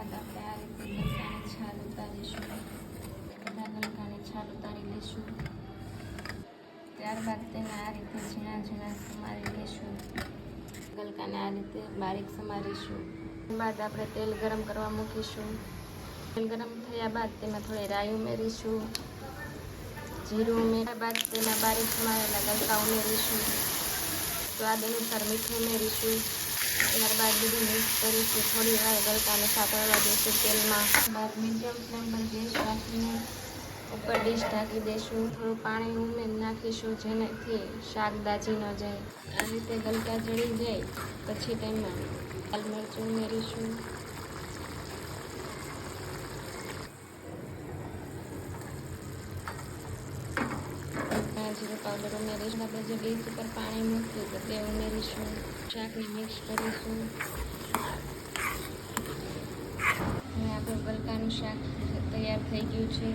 બાદ આપણે આ રીતે ગલકાની છાલ ઉતારીશું. બધા ગલકાની છાલ ઉતારી લઈશું. ત્યારબાદ તેને આ રીતે ઝીણા ઝીણા સમારી લઈશું. ગલકાને આ રીતે બારીક સમારીશું. બાદ આપણે તેલ ગરમ કરવા મૂકીશું. તેલ ગરમ થયા બાદ તેમાં થોડી રાઈ ઉમેરીશું. જીરું ઉમેર્યા બાદ તેમાં બારીક સમારેલા ગલકા ઉમેરીશું. સ્વાદ અનુસાર મીઠું ઉમેરીશું. ત્યારબાદ બધું મિક્સ કરીશું. થોડી વાર ગલકાને સાતળવા દઈશું તેલમાં. બાદ મીડિયમ ફ્લેમ પર ગેસ રાખીને ઉપર ડીશ ઢાંકી દઈશું. થોડું પાણી ઉમેરી નાખીશું જેનાથી શાક દાજી ન જાય. આ રીતે ગલકા ચડી જાય પછી તેમાં લાલ મરચું ઉમેરીશું. જીરું પાવડર ઉમેરીશું. આપણે જે ડીશ ઉપર પાણી મૂક્યું તો તે ઉમેરીશું. શાકને મિક્સ કરીશું. હવે આપણું ગલકાનું શાક તૈયાર થઈ ગયું છે.